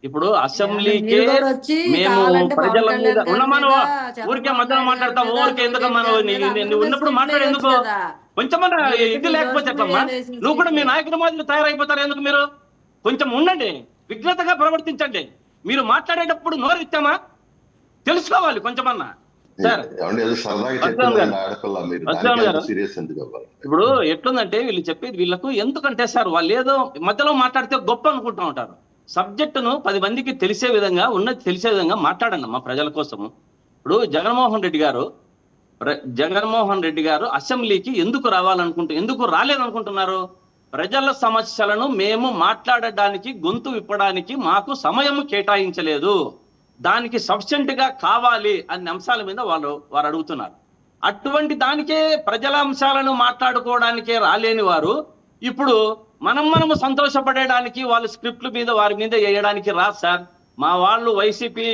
ఇప్పుడు ఏమండి అసెంబ్లీకే మీరు కూడా వచ్చి మేము కావాలంటే పవన్ ప్రజల మీద కళ్యాణ్ గారి ఉన్నమా మీద, నువ్వు ఊరికే చంద్రబాబు మధ్యలో నాయుడు గారి మాట్లాడతావు, మీద, ఊరికే ఎందుకు లోకేష్ గారి మీద అందరి నువ్వు మీద ఉన్నప్పుడు స్క్రిప్ట్లు మాట్లాడు వేయొచ్చు ఎందుకు కదా. కొంచెమన్నా మీరైతే ఇది మీ లేకపోతే సోషల్ ఎట్లమ్మా? మీడియాలో వేసిన నువ్వు కూడా మీ స్క్రిప్ట్లే. నాయకుల మాదిరి తయారైపోతారు ఎందుకు మీరు? కొంచెం ఉండండి, విఘ్నతగా ప్రవర్తించండి. మీరు మాట్లాడేటప్పుడు నోరు ఇచ్చామా తెలుసుకోవాలి కొంచెమన్నా. సార్ ఏమండి ఏదో సరదాగా అర్జున్ గారు, చెప్పిందండి ఆడపిల్ల, మీరు అర్జున్ దానికి ఎంత గారు, సీరియస్ ఎందుకు అవ్వాలి? ఇప్పుడు ఎట్లుందంటే వీళ్ళు చెప్పేది వీళ్ళకు ఎందుకంటే సార్ వాళ్ళు ఏదో మధ్యలో మాట్లాడితే గొప్ప అనుకుంటా ఉంటారు. సబ్జెక్టును 10 మందికి తెలిసే విధంగా ఉన్నది తెలిసే విధంగా మాట్లాడండి మా ప్రజల కోసము. ఇప్పుడు జగన్మోహన్ రెడ్డి గారు అసెంబ్లీకి ఎందుకు రాలేదనుకుంటున్నారు? ప్రజల సమస్యలను మేము మాట్లాడడానికి, గొంతు విప్పడానికి మాకు సమయం కేటాయించలేదు, దానికి సఫిషియెంట్ గా కావాలి అనే అంశాల మీద వారు అడుగుతున్నారు. అటువంటి దానికే ప్రజల అంశాలను మాట్లాడుకోవడానికే రాలేని వారు ఇప్పుడు మనము సంతోషపడడానికి వాళ్ళ స్క్రిప్ట్ల మీద వారి మీద వేయడానికి రాదు సార్. మా వాళ్ళు వైసీపీ